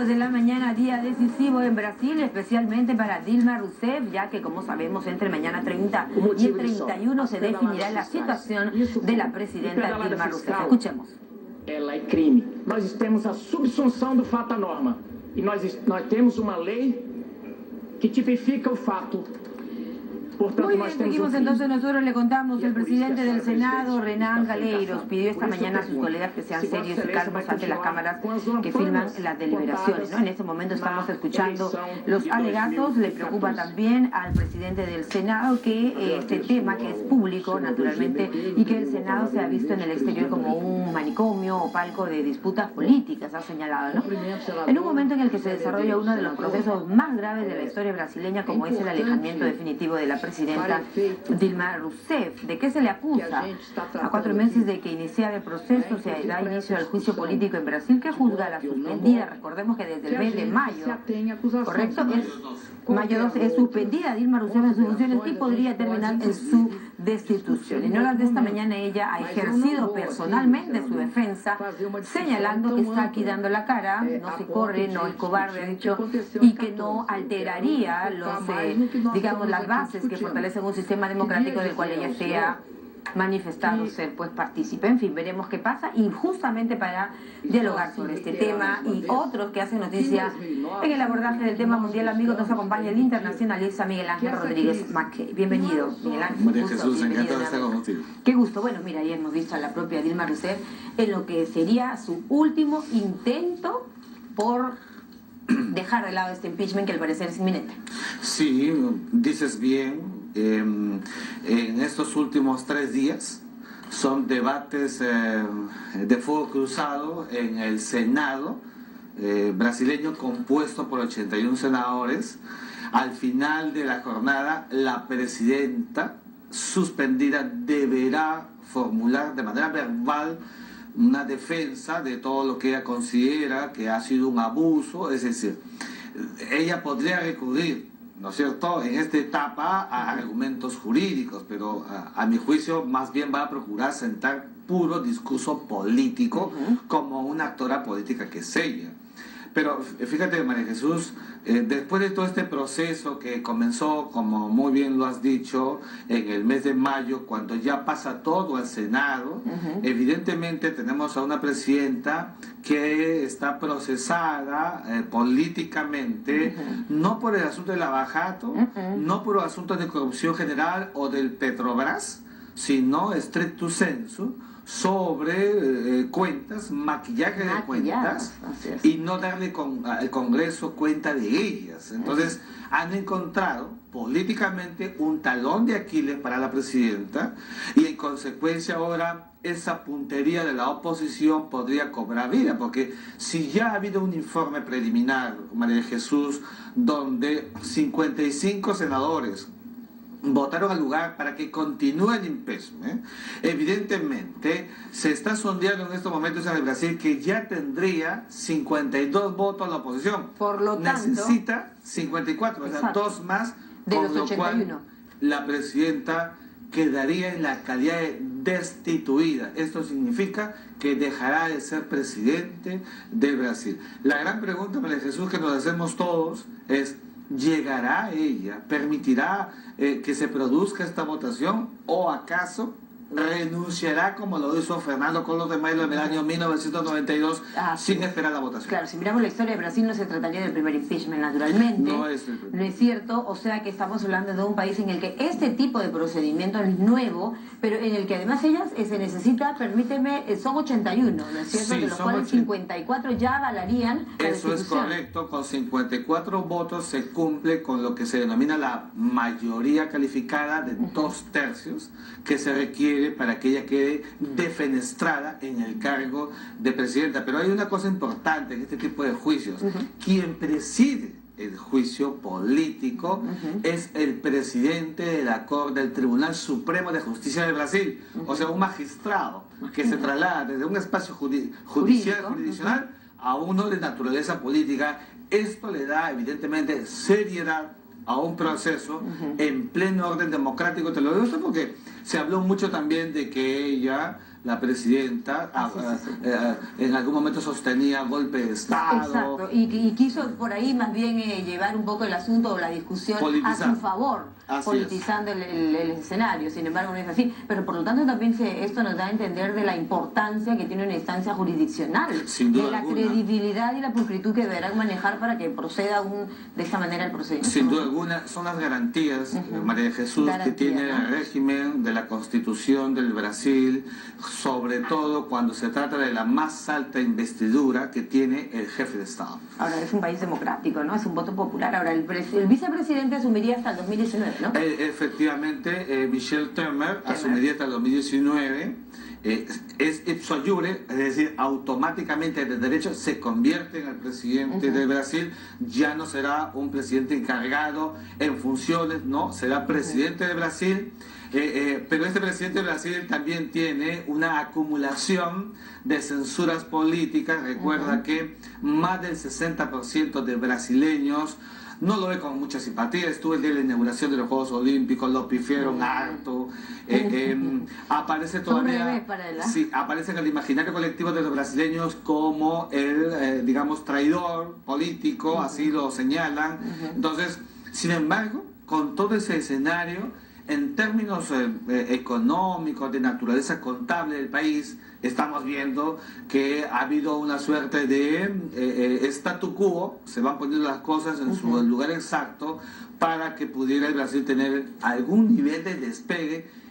minutos de la mañana, día decisivo en Brasil, especialmente para Dilma Rousseff, ya que, como sabemos, entre mañana 30 y el 31 se definirá la situación de la presidenta Dilma Rousseff. Escuchemos. Ela é crime. Nós temos a subsunção do fato à norma. E nós temos uma lei que tipifica o fato. Muy bien, seguimos entonces. Nosotros le contamos, el presidente del Senado, Renan Calheiros, pidió esta mañana a sus colegas que sean serios y calmos ante las cámaras que filman las deliberaciones, ¿no? En este momento estamos escuchando los alegatos. Le preocupa también al presidente del Senado que este tema, que es público naturalmente, y que el Senado se ha visto en el exterior como un manicomio o palco de disputas políticas, ha señalado, ¿no? En un momento en el que se desarrolla uno de los procesos más graves de la historia brasileña, como es el alejamiento definitivo de la presidenta Dilma Rousseff. ¿De qué se le acusa? A 4 meses de que iniciara el proceso, se da inicio al juicio político en Brasil, que juzga a la suspendida. Recordemos que desde el mes de mayo, ¿correcto? Mayo 12 es suspendida Dilma Rousseff en sus funciones y podría terminar en su destitución. En horas de esta mañana ella ha ejercido personalmente su defensa, señalando que está aquí dando la cara, no se corre, no es cobarde, ha dicho, y que no alteraría digamos, las bases que fortalecen un sistema democrático del cual ella se ha manifestado ser pues partícipe. En fin, veremos qué pasa, y justamente para dialogar sobre este tema y otros que hacen noticia en el abordaje del tema mundial, amigos, nos acompaña el internacionalista Miguel Ángel Rodríguez Mackey. Bienvenido, Miguel Ángel. María Jesús, encantado de estar contigo. Qué gusto. Bueno, mira, ayer hemos visto a la propia Dilma Rousseff en lo que sería su último intento por dejar de lado este impeachment que al parecer es inminente. Sí, dices bien. En estos últimos 3 días son debates de fuego cruzado en el Senado brasileño, compuesto por 81 senadores. Al final de la jornada, la presidenta suspendida deberá formular de manera verbal una defensa de todo lo que ella considera que ha sido un abuso. Es decir, ella podría recurrir, ¿no es cierto?, en esta etapa a argumentos jurídicos, pero a mi juicio más bien va a procurar sentar puro discurso político como una actora política que es ella. Pero fíjate, María Jesús, después de todo este proceso que comenzó, como muy bien lo has dicho, en el mes de mayo, cuando ya pasa todo al Senado, evidentemente tenemos a una presidenta que está procesada políticamente, no por el asunto del lavajato, no por el asunto de corrupción general o del Petrobras, sino stricto sensu, sobre cuentas, maquillaje de cuentas, y no darle al Congreso cuenta de ellas. Entonces han encontrado políticamente un talón de Aquiles para la presidenta, y en consecuencia ahora esa puntería de la oposición podría cobrar vida, porque si ya ha habido un informe preliminar, María Jesús, donde 55 senadores votaron al lugar para que continúe el impeachment, evidentemente se está sondeando en estos momentos en el Brasil que ya tendría 52 votos la oposición. Por lo tanto, necesita 54, o sea, 2 más, de con los lo 81. cual la presidenta quedaría en la calidad de destituida. Esto significa que dejará de ser presidente de Brasil. La gran pregunta, María Jesús, que nos hacemos todos es: ¿llegará ella? ¿Permitirá que se produzca esta votación? ¿O acaso renunciará como lo hizo Fernando Collor de Mello en el año 1992 sin esperar la votación? Claro, si miramos la historia de Brasil no se trataría del primer impeachment, naturalmente. No es el primer. No es cierto, o sea que estamos hablando de un país en el que este tipo de procedimiento es nuevo, pero en el que además se necesita, permíteme, son 81, ¿no es cierto? Sí, de los cuales 54 ya avalarían la Eso es destitución. correcto, con 54 votos se cumple con lo que se denomina la mayoría calificada de 2/3 que se requiere para que ella quede defenestrada en el cargo de presidenta. Pero hay una cosa importante en este tipo de juicios: quien preside el juicio político es el presidente de la Corte del Tribunal Supremo de Justicia de Brasil, o sea, un magistrado que se traslada desde un espacio jurisdiccional a uno de naturaleza política. Esto le da evidentemente seriedad a un proceso en pleno orden democrático. Te lo digo esto porque se habló mucho también de que ella la presidenta, en algún momento sostenía golpe de Estado. Exacto, y quiso por ahí más bien llevar un poco el asunto o la discusión a su favor, politizando el escenario. Sin embargo, no es así. Pero por lo tanto también esto nos da a entender de la importancia que tiene una instancia jurisdiccional, de la credibilidad y la pulcritud que deberán manejar para que proceda de esta manera el procedimiento. Sin duda alguna, son las garantías, María de Jesús, que tiene el régimen de la Constitución del Brasil, sobre todo cuando se trata de la más alta investidura que tiene el jefe de Estado. Ahora, es un país democrático, ¿no? Es un voto popular. Ahora, el vicepresidente asumiría hasta el 2019, ¿no? Efectivamente, Michel Temer asumiría hasta el 2019. Es ipso iure, es decir, automáticamente de derecho se convierte en el presidente de Brasil. Ya no será un presidente encargado en funciones, no, será presidente de Brasil. Pero este presidente de Brasil también tiene una acumulación de censuras políticas. Recuerda que más del 60% de brasileños no lo ve con mucha simpatía. Estuvo el día de la inauguración de los Juegos Olímpicos, lo pifiaron harto. Aparece todavía, aparece en el imaginario colectivo de los brasileños como el, digamos, traidor político, así lo señalan. Entonces, sin embargo, con todo ese escenario, en términos económicos, de naturaleza contable del país, estamos viendo que ha habido una suerte de statu quo, se van poniendo las cosas en su lugar exacto para que pudiera el Brasil tener algún nivel de despegue,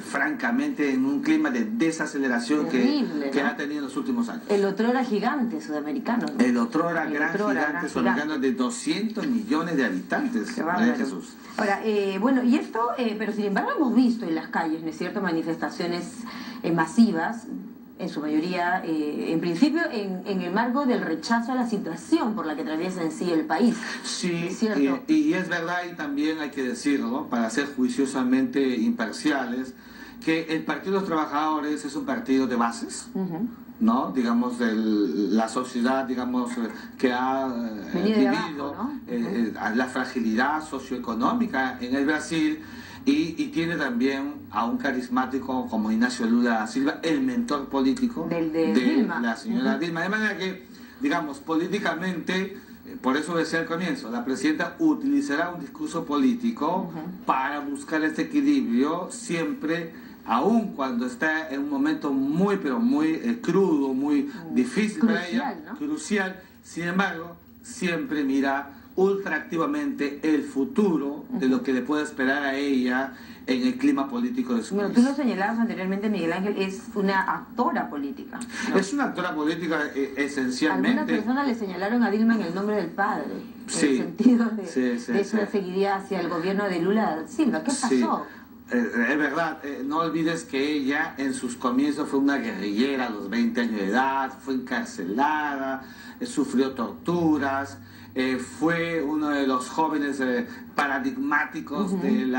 francamente, en un clima de desaceleración que ha tenido en los últimos años. El otrora gigante sudamericano, ¿no? El otrora gran gigante sudamericano de 200 millones de habitantes, María Jesús. Ahora, bueno, y esto, pero sin embargo hemos visto en las calles, ¿no es cierto?, manifestaciones masivas, en su mayoría, en principio, en el marco del rechazo a la situación por la que atraviesa en sí el país. Sí, ¿es cierto? Y es verdad, y también hay que decirlo, para ser juiciosamente imparciales, que el Partido de los Trabajadores es un partido de bases, ¿no? Digamos, la sociedad, digamos, que ha vivido abajo, ¿no? La fragilidad socioeconómica en el Brasil. Y tiene también a un carismático como Ignacio Lula da Silva, el mentor político de Dilma. La señora Dilma. De manera que, digamos, políticamente, por eso decía al comienzo, la presidenta utilizará un discurso político para buscar este equilibrio siempre, aun cuando está en un momento muy, pero muy crudo, muy difícil para ella, ¿no? Crucial. Sin embargo, siempre mira ultra activamente el futuro de lo que le puede esperar a ella en el clima político de su país. Tú lo señalabas anteriormente, Miguel Ángel, es una actora política, ¿no? Es una actora política esencialmente. Algunas personas le señalaron a Dilma en el nombre del padre, en el sentido de esa seguidilla hacia el gobierno de Lula da Silva. ¿Qué pasó? Sí. Es verdad, no olvides que ella en sus comienzos fue una guerrillera a los 20 años de edad, fue encarcelada, sufrió torturas, fue uno de los jóvenes paradigmáticos de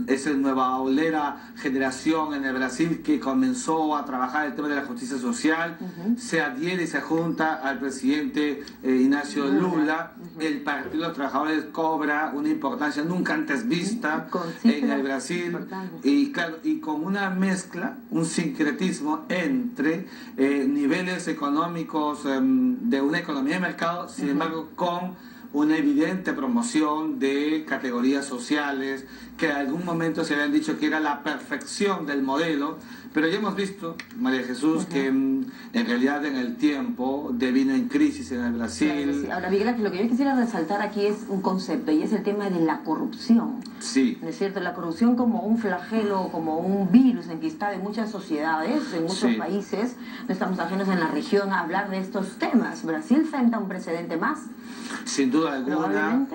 esa nueva olera generación en el Brasil que comenzó a trabajar el tema de la justicia social, se adhiere y se junta al presidente Ignacio Lula. El Partido de los Trabajadores cobra una importancia nunca antes vista en el Brasil, y claro, y con una mezcla, un sincretismo entre niveles económicos de una economía de mercado, sin embargo con una evidente promoción de categorías sociales que en algún momento se habían dicho que era la perfección del modelo, pero ya hemos visto, María Jesús, que en realidad en el tiempo devino en crisis en el Brasil. Claro, sí. Ahora, Miguel, lo que yo quisiera resaltar aquí es un concepto, y es el tema de la corrupción. Sí. ¿No es cierto? La corrupción como un flagelo, como un virus enquistado en muchas sociedades, en muchos países. No estamos ajenos en la región a hablar de estos temas. ¿Brasil frente a un precedente más? Sin duda alguna.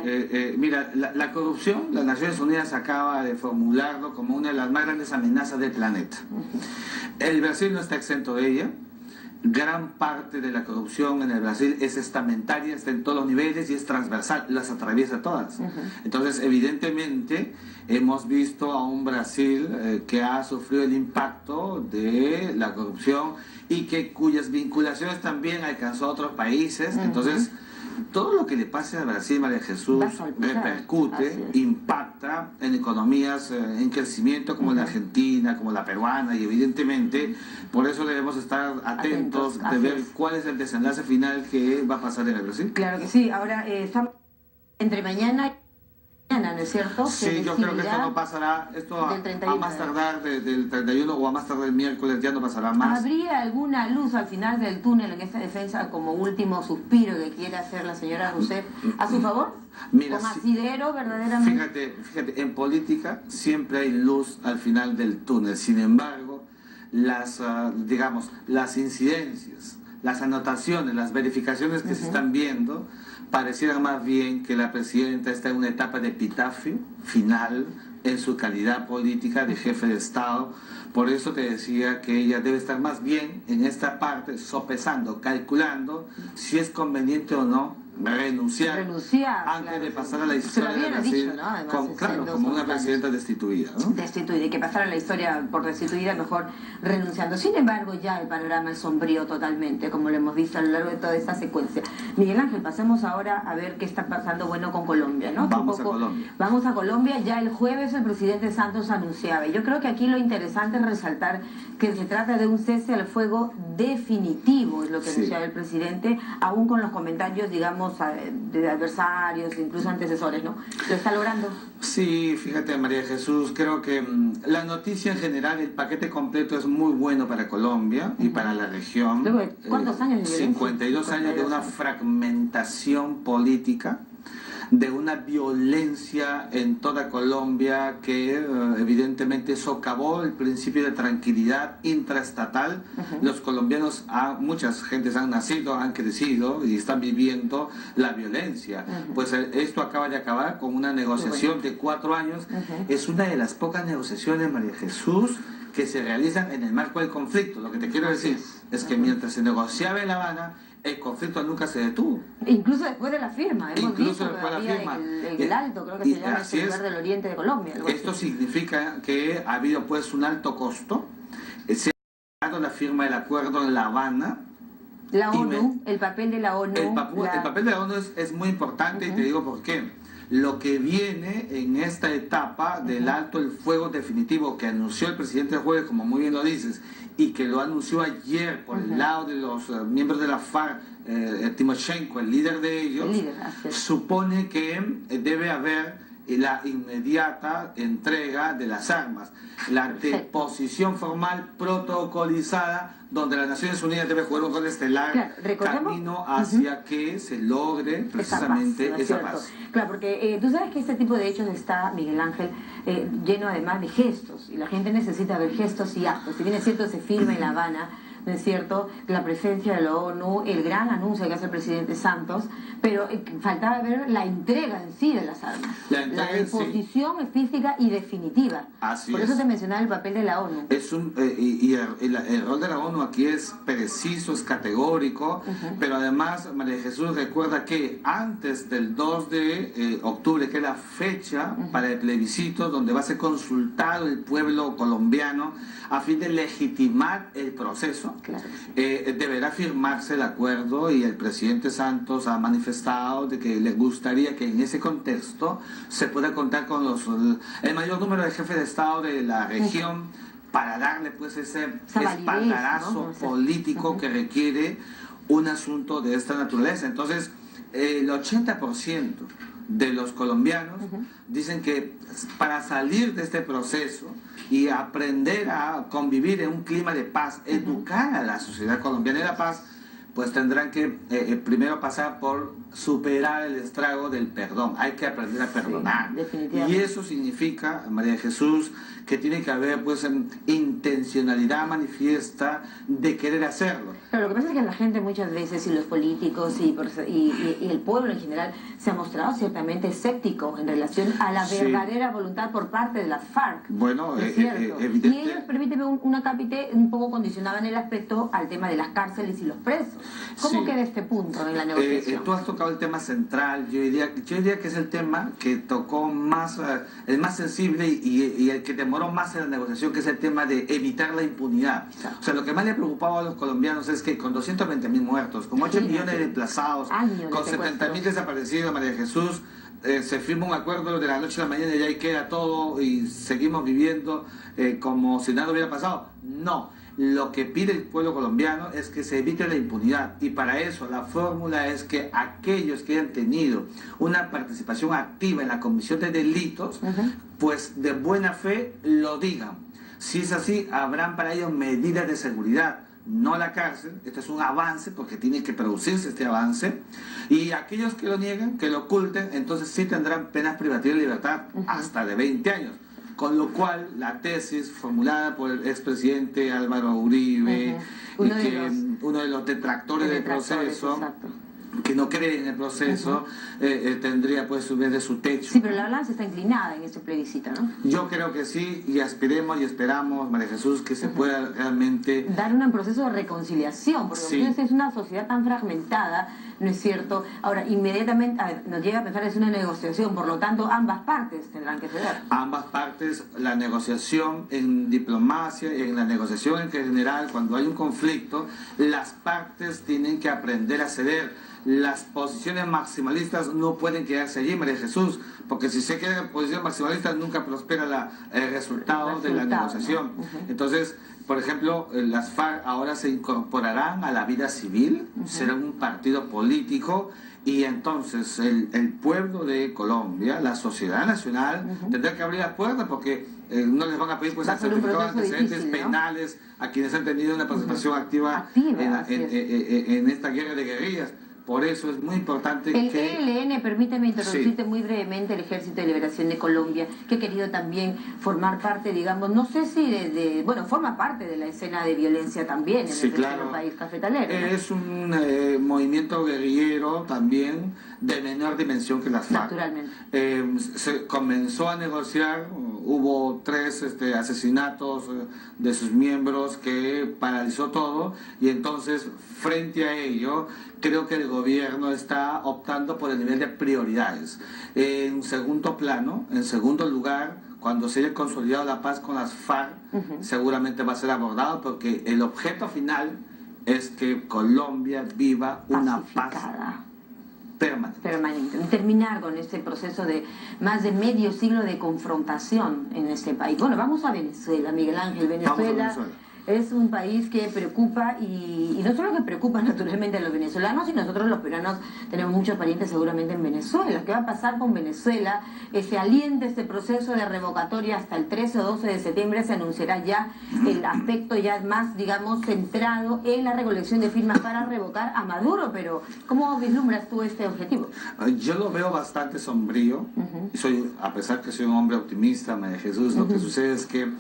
Mira, la corrupción, las Naciones Unidas acaba de formularlo como una de las más grandes amenazas del planeta. El Brasil no está exento de ella. Gran parte de la corrupción en el Brasil es estamentaria, está en todos los niveles y es transversal, las atraviesa todas. Entonces, evidentemente, hemos visto a un Brasil que ha sufrido el impacto de la corrupción y cuyas vinculaciones también alcanzó a otros países. Entonces, todo lo que le pase a Brasil, María Jesús, repercute, impacta en economías en crecimiento como la Argentina, como la peruana, y evidentemente por eso debemos estar atentos de ver cuál es el desenlace final que va a pasar en el Brasil. Claro que sí. Ahora estamos entre mañana y mañana, ¿no es cierto? Sí, yo creo que esto no pasará, esto a más tardar del 31 o a más tardar el miércoles ya no pasará más. ¿Habría alguna luz al final del túnel en esta defensa como último suspiro que quiere hacer la señora Rousseff a su favor? Mira, ¿Con asidero verdaderamente? Fíjate, en política siempre hay luz al final del túnel, sin embargo, digamos, las incidencias, las anotaciones, las verificaciones que se están viendo, pareciera más bien que la presidenta está en una etapa de epitafio final en su calidad política de jefe de Estado. Por eso te decía que ella debe estar más bien en esta parte, sopesando, calculando si es conveniente o no renunciar antes de pasar a la historia de Brasil, como una presidenta destituida, ¿no? Destituida, y que pasara la historia por destituida, mejor renunciando. Sin embargo, ya el panorama es sombrío totalmente, como lo hemos visto a lo largo de toda esta secuencia. Miguel Ángel, pasemos ahora a ver qué está pasando con Colombia, ¿no? Vamos a Colombia. Vamos a Colombia. Ya el jueves el presidente Santos anunciaba, y yo creo que aquí lo interesante es resaltar que se trata de un cese al fuego definitivo, es lo que anunciaba el presidente, aún con los comentarios, digamos, de adversarios, incluso antecesores, ¿no? ¿Lo está logrando? Sí, fíjate, María Jesús, creo que la noticia en general, el paquete completo es muy bueno para Colombia y para la región. ¿Cuántos años de violencia? 52 años de una fragmentación política, de una violencia en toda Colombia que evidentemente socavó el principio de tranquilidad intraestatal. Los colombianos, muchas gentes han nacido, han crecido y están viviendo la violencia. Pues esto acaba de acabar con una negociación de 4 años. Es una de las pocas negociaciones, María Jesús, que se realizan en el marco del conflicto. Lo que te quiero decir es que mientras se negociaba en La Habana, el conflicto nunca se detuvo. Incluso después de la firma. Incluso después de la firma. El Alto, creo que se llama el lugar del oriente de Colombia. Esto significa que ha habido pues un alto costo. Se ha dado la firma del acuerdo en La Habana. La ONU, el papel de la ONU. El papel de la ONU es muy importante y te digo por qué. Lo que viene en esta etapa del alto el fuego definitivo que anunció el presidente el jueves, como muy bien lo dices, y que lo anunció ayer por el lado de los miembros de la FARC, Timoshenko, el líder de ellos, supone que debe haber la inmediata entrega de las armas, la deposición formal protocolizada, donde las Naciones Unidas debe jugar un rol estelar, camino hacia que se logre precisamente esa paz. Claro, porque tú sabes que este tipo de hechos está, Miguel Ángel, lleno además de gestos, y la gente necesita ver gestos y actos. Si bien es cierto, se firma en La Habana, ¿no es cierto?, la presencia de la ONU, el gran anuncio que hace el presidente Santos, pero faltaba ver la entrega en sí de las armas, la disposición física y definitiva. Por eso te mencionaba el papel de la ONU. El rol de la ONU aquí es preciso, es categórico, pero además, María Jesús, recuerda que antes del 2 de octubre, que es la fecha para el plebiscito, donde va a ser consultado el pueblo colombiano a fin de legitimar el proceso, deberá firmarse el acuerdo, y el presidente Santos ha manifestado de que le gustaría que en ese contexto se pueda contar con el mayor número de jefes de Estado de la región para darle pues ese espaldarazo político que requiere un asunto de esta naturaleza. Entonces, el 80% de los colombianos dicen que para salir de este proceso y aprender a convivir en un clima de paz, educar a la sociedad colombiana de la paz, pues tendrán que primero pasar por superar el estrago del perdón. Hay que aprender a perdonar. Y eso significa, María Jesús, que tiene que haber pues intencionalidad manifiesta de querer hacerlo. Pero lo que pasa es que la gente muchas veces, y los políticos y el pueblo en general, se ha mostrado ciertamente escéptico en relación a la verdadera voluntad por parte de las FARC. Bueno, y ellos, permíteme un acápite, un poco condicionaban el aspecto al tema de las cárceles y los presos. ¿Cómo Sí. queda este punto en la negociación? Tú has tocado el tema central, yo diría que es el tema que tocó más, el más sensible y el que demoró más en la negociación, que es el tema de evitar la impunidad. O sea, lo que más le preocupaba a los colombianos es que con 220.000 muertos, con 8 millones de desplazados, con 70.000 desaparecidos, María Jesús, se firma un acuerdo de la noche a la mañana y ahí queda todo y seguimos viviendo como si nada hubiera pasado. No. Lo que pide el pueblo colombiano es que se evite la impunidad y para eso la fórmula es que aquellos que hayan tenido una participación activa en la comisión de delitos, pues de buena fe lo digan. Si es así, habrán para ellos medidas de seguridad, no la cárcel. Esto es un avance porque tiene que producirse este avance, y aquellos que lo niegan, que lo oculten, entonces sí tendrán penas privativas de libertad hasta de 20 años. Con lo cual, la tesis formulada por el expresidente Álvaro Uribe, uno de los detractores del proceso, que no cree en el proceso, tendría pues subir de su techo. Sí, pero la balanza está inclinada en este plebiscito, ¿no? Yo creo que sí, y aspiremos y esperamos, María Jesús, que se pueda realmente dar un proceso de reconciliación, porque es una sociedad tan fragmentada, ¿no es cierto? Ahora, inmediatamente nos llega a pensar que es una negociación, por lo tanto, ambas partes tendrán que ceder. Ambas partes, la negociación en diplomacia, en la negociación en general, cuando hay un conflicto, las partes tienen que aprender a ceder. Las posiciones maximalistas no pueden quedarse allí, María Jesús, porque si se quedan en posiciones maximalistas nunca prospera el resultado de la negociación. Entonces, por ejemplo, las FARC ahora se incorporarán a la vida civil, serán un partido político, y entonces el pueblo de Colombia, la sociedad nacional, tendrá que abrir las puertas porque no les van a pedir pues el certificado de antecedentes penales a quienes han tenido una participación activa en esta guerra de guerrillas. Por eso es muy importante que... El ELN, permíteme interrumpirte muy brevemente, el Ejército de Liberación de Colombia, que ha querido también formar parte, digamos, no sé si bueno, forma parte de la escena de violencia también en el país cafetalero, ¿no? Es un movimiento guerrillero también de menor dimensión que las FARC. Naturalmente. Se comenzó a negociar, hubo 3 asesinatos de sus miembros que paralizó todo, y entonces frente a ello creo que el gobierno está optando por el nivel de prioridades. En segundo plano, en segundo lugar, cuando se haya consolidado la paz con las FARC, seguramente va a ser abordado porque el objeto final es que Colombia viva una paz permanente. Terminar con este proceso de más de medio siglo de confrontación en este país. Bueno, vamos a Venezuela, Miguel Ángel. Venezuela es un país que preocupa, y no solo que preocupa naturalmente a los venezolanos, y nosotros los peruanos tenemos muchos parientes seguramente en Venezuela. ¿Qué va a pasar con Venezuela? Se alienta este proceso de revocatoria hasta el 13 o 12 de septiembre, se anunciará ya el aspecto ya más, digamos, centrado en la recolección de firmas para revocar a Maduro, pero ¿cómo vislumbras tú este objetivo? Yo lo veo bastante sombrío, a pesar que soy un hombre optimista, María Jesús, lo que sucede es que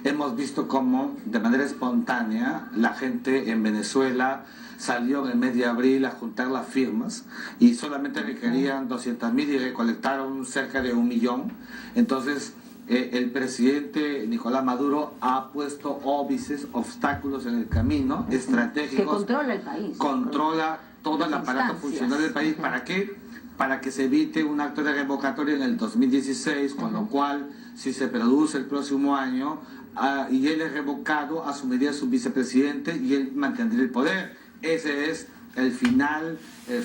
hemos visto cómo de manera espontánea la gente en Venezuela salió en el mes de abril a juntar las firmas y solamente requerían 200.000 y recolectaron cerca de 1 millón. Entonces el presidente Nicolás Maduro ha puesto óbices, obstáculos en el camino, estratégicos. Que controla el país. Controla todo el aparato funcional del país. ¿Para qué? Para que se evite un acto de revocatoria en el 2016, con lo cual, si se produce el próximo año, y él es revocado, asumiría su vicepresidente y él mantendría el poder. Ese es el final,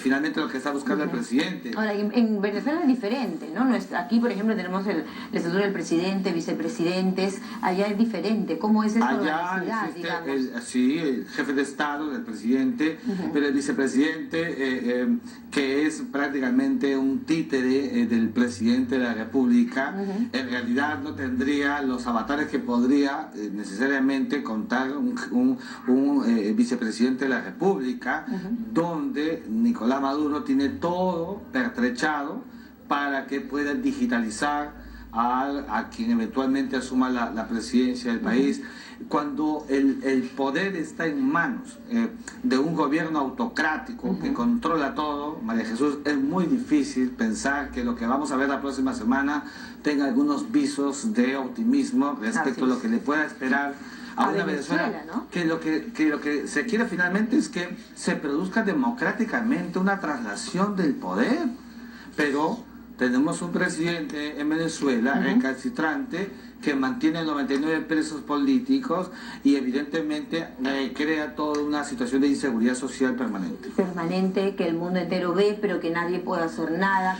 finalmente lo que está buscando el presidente. Ahora, en Venezuela es diferente, ¿no? Aquí, por ejemplo, tenemos la estructura del presidente, vicepresidentes, allá es diferente. ¿Cómo es esta organicidad, digamos? El jefe de Estado, el presidente, pero el vicepresidente, que es prácticamente un títere del presidente de la República, en realidad no tendría los avatares que podría necesariamente contar un vicepresidente de la República, donde Nicolás Maduro tiene todo pertrechado para que pueda digitalizar a quien eventualmente asuma la presidencia del país. Cuando el poder está en manos de un gobierno autocrático que controla todo, María Jesús, es muy difícil pensar que lo que vamos a ver la próxima semana tenga algunos visos de optimismo respecto a lo que le pueda esperar a una Venezuela, ¿no? que lo que se quiere finalmente es que se produzca democráticamente una traslación del poder, pero tenemos un presidente en Venezuela recalcitrante que mantiene 99 presos políticos y evidentemente crea toda una situación de inseguridad social permanente. Permanente, que el mundo entero ve, pero que nadie puede hacer nada.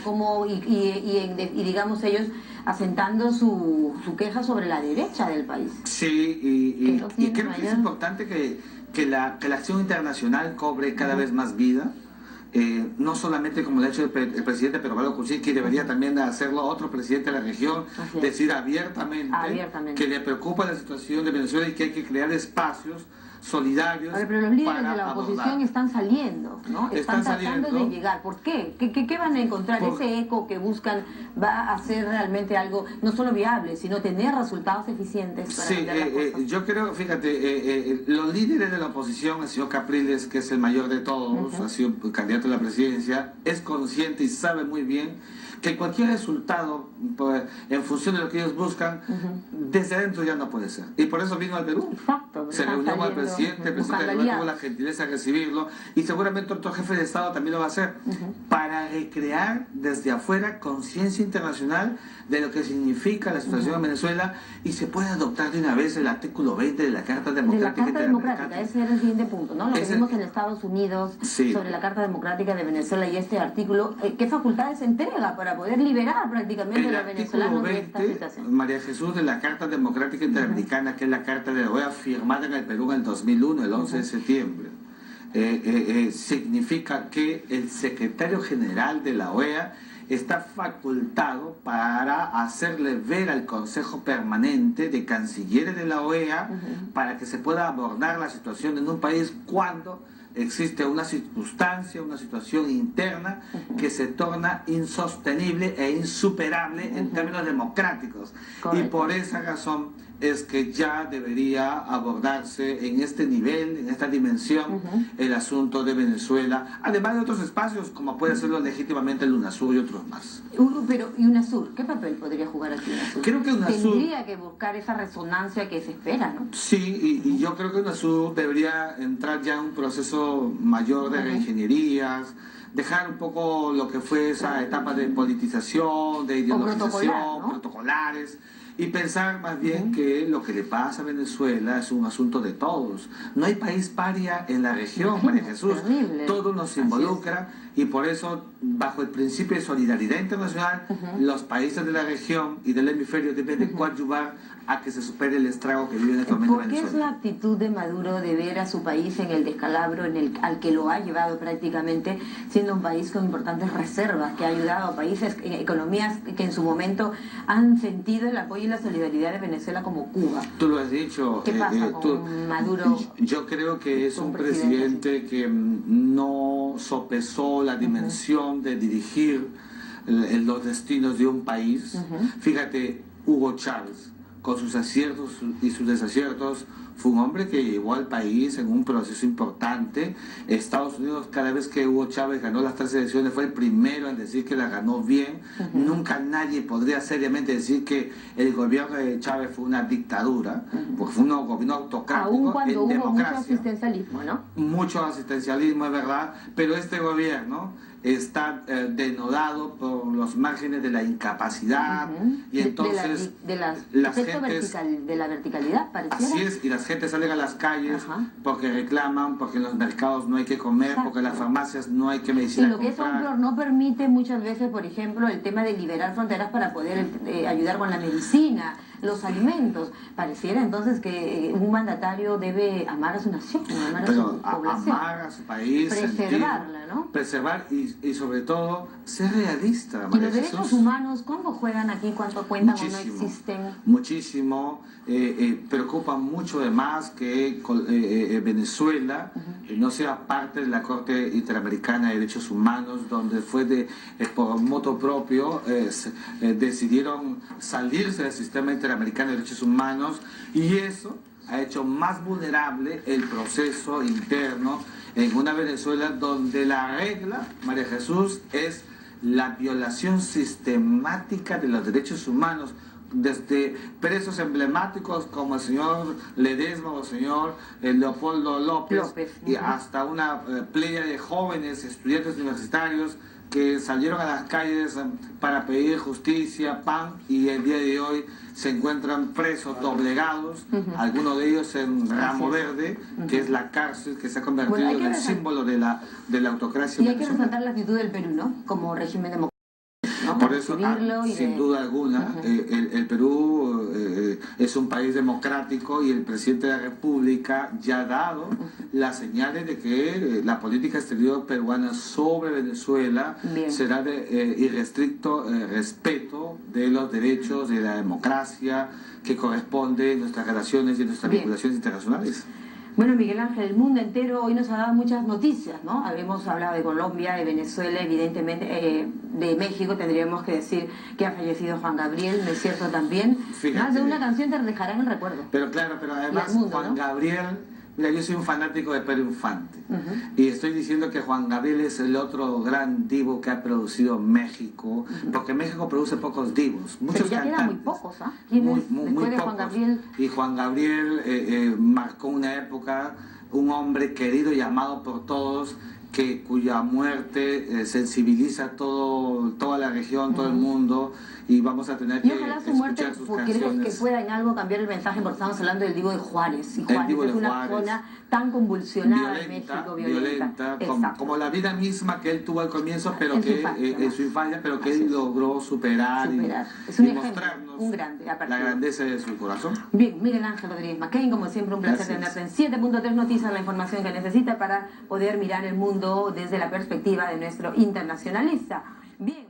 Y digamos ellos asentando su queja sobre la derecha del país. Sí, y creo que es importante que la acción internacional cobre cada vez más vida. No solamente como lo ha hecho el presidente Pedro Kuczynski, que debería también hacerlo otro presidente de la región, decir abiertamente que le preocupa la situación de Venezuela y que hay que crear espacios solidarios. Pero los líderes de la oposición están saliendo, ¿no? Están tratando de llegar. ¿Por qué? ¿Qué van a encontrar? Ese eco que buscan va a ser realmente algo no solo viable, sino tener resultados eficientes para cambiar las cosas. Yo creo, fíjate, los líderes de la oposición, el señor Capriles, que es el mayor de todos, ha sido candidato a la presidencia, es consciente y sabe muy bien que cualquier resultado, pues, en función de lo que ellos buscan, desde adentro ya no puede ser. Y por eso vino al Perú. Exacto, se reunió con el presidente tuvo la gentileza de recibirlo, y seguramente otro jefe de Estado también lo va a hacer, para recrear desde afuera conciencia internacional de lo que significa la situación en Venezuela, y se puede adoptar de una vez el artículo 20 de la Carta Democrática Interamericana. Ese era el siguiente punto, ¿no? Lo que vimos en Estados Unidos sobre la Carta Democrática de Venezuela y este artículo, ¿qué facultades entrega para poder liberar prácticamente a los venezolanos de esta situación? María Jesús, de la Carta Democrática Interamericana, que es la Carta de la OEA firmada en el Perú en el 2001, el 11 de septiembre, significa que el secretario general de la OEA está facultado para hacerle ver al Consejo Permanente de Cancilleres de la OEA para que se pueda abordar la situación en un país cuando existe una circunstancia, una situación interna que se torna insostenible e insuperable en términos democráticos. Correcto. Y por esa razón es que ya debería abordarse en este nivel, en esta dimensión, el asunto de Venezuela, además de otros espacios, como puede serlo legítimamente el UNASUR y otros más. Pero, ¿y UNASUR? ¿Qué papel podría jugar aquí UNASUR? Creo que UNASUR tendría que buscar esa resonancia que se espera, ¿no? Sí, y yo creo que UNASUR debería entrar ya en un proceso mayor de reingenierías, dejar un poco lo que fue esa etapa de politización, de ideologización, protocolares, y pensar más bien que lo que le pasa a Venezuela es un asunto de todos. No hay país paria en la región, María Jesús. Todo nos involucra, y por eso, bajo el principio de solidaridad internacional, los países de la región y del hemisferio deben de coadyuvar a que se supere el estrago que vive en este momento Venezuela. ¿Por qué es la actitud de Maduro de ver a su país en el descalabro al que lo ha llevado prácticamente, siendo un país con importantes reservas, que ha ayudado a países, economías que en su momento han sentido el apoyo y la solidaridad de Venezuela, como Cuba? Tú lo has dicho. ¿Qué pasa con Maduro? Yo creo que es un presidente que no sopesó la dimensión de dirigir los destinos de un país. Fíjate, Hugo Chávez, con sus aciertos y sus desaciertos, fue un hombre que llevó al país en un proceso importante. Estados Unidos, cada vez que Hugo Chávez ganó las 3 elecciones, fue el primero en decir que las ganó bien. Nunca nadie podría seriamente decir que el gobierno de Chávez fue una dictadura, porque fue un gobierno autocrático. Aún cuando hubo democracia. Mucho asistencialismo, ¿no? Mucho asistencialismo, es verdad, pero este gobierno está denodado por los márgenes de la incapacidad, y entonces de la verticalidad, pareciera. Así es, y las gentes salen a las calles porque reclaman, porque en los mercados no hay que comer, porque en las farmacias no hay que medicina. Y lo que es aún peor, no permite muchas veces, por ejemplo, el tema de liberar fronteras para poder ayudar con la medicina, los alimentos. Pareciera entonces que un mandatario debe amar a su nación, amar a su población. Amar a su país, preservarla, ¿no? Preservar y sobre todo ser realista. ¿Y los derechos humanos cuándo juegan aquí, cuánto cuentan o no existen? Muchísimo. Preocupa mucho además que Venezuela no sea parte de la Corte Interamericana de Derechos Humanos, donde fue por moto propio decidieron salirse del sistema interamericano de derechos humanos, y eso ha hecho más vulnerable el proceso interno en una Venezuela donde la regla, María Jesús, es la violación sistemática de los derechos humanos, desde presos emblemáticos como el señor Ledesma o el señor Leopoldo López. Y hasta una playa de jóvenes estudiantes universitarios que salieron a las calles para pedir justicia, pan, y el día de hoy se encuentran presos, doblegados, algunos de ellos en Ramo Verde, que es la cárcel que se ha convertido en el símbolo de la autocracia. Y hay que resaltar la actitud del Perú, ¿no? Como régimen democrático. Por eso, sin duda alguna, el Perú es un país democrático y el presidente de la República ya ha dado las señales de que la política exterior peruana sobre Venezuela será de irrestricto respeto de los derechos de la democracia que corresponde en nuestras relaciones y en nuestras vinculaciones internacionales. Bueno, Miguel Ángel, el mundo entero hoy nos ha dado muchas noticias, ¿no? Habíamos hablado de Colombia, de Venezuela, evidentemente, de México tendríamos que decir que ha fallecido Juan Gabriel, ¿no es cierto también? Fíjate, más de una canción te dejará en el recuerdo. Pero claro, pero además mundo, Juan Gabriel, mira, yo soy un fanático de Pedro Infante, y estoy diciendo que Juan Gabriel es el otro gran divo que ha producido México, porque México produce pocos divos, muchos pero ya cantantes. Quedan muy pocos, ¿ah? Muy pocos. Juan Gabriel? Y Juan Gabriel marcó una época, un hombre querido y amado por todos, cuya muerte sensibiliza a toda la región, todo el mundo, y vamos a tener que ojalá su muerte, escuchar sus porque canciones. ¿crees que pueda en algo cambiar el mensaje? Porque estamos hablando del Divo de Juárez, y Juárez es una zona tan convulsionada en México, violenta. Como la vida misma que él tuvo al comienzo, pero en su infancia, pero que él logró superar. Es un y ejemplo, mostrarnos un grande, la grandeza de su corazón. Bien, Miguel Ángel Rodríguez Maccain, como siempre un placer tenerte en 7.3 Noticias, la información que necesita para poder mirar el mundo desde la perspectiva de nuestro internacionalista. Bien.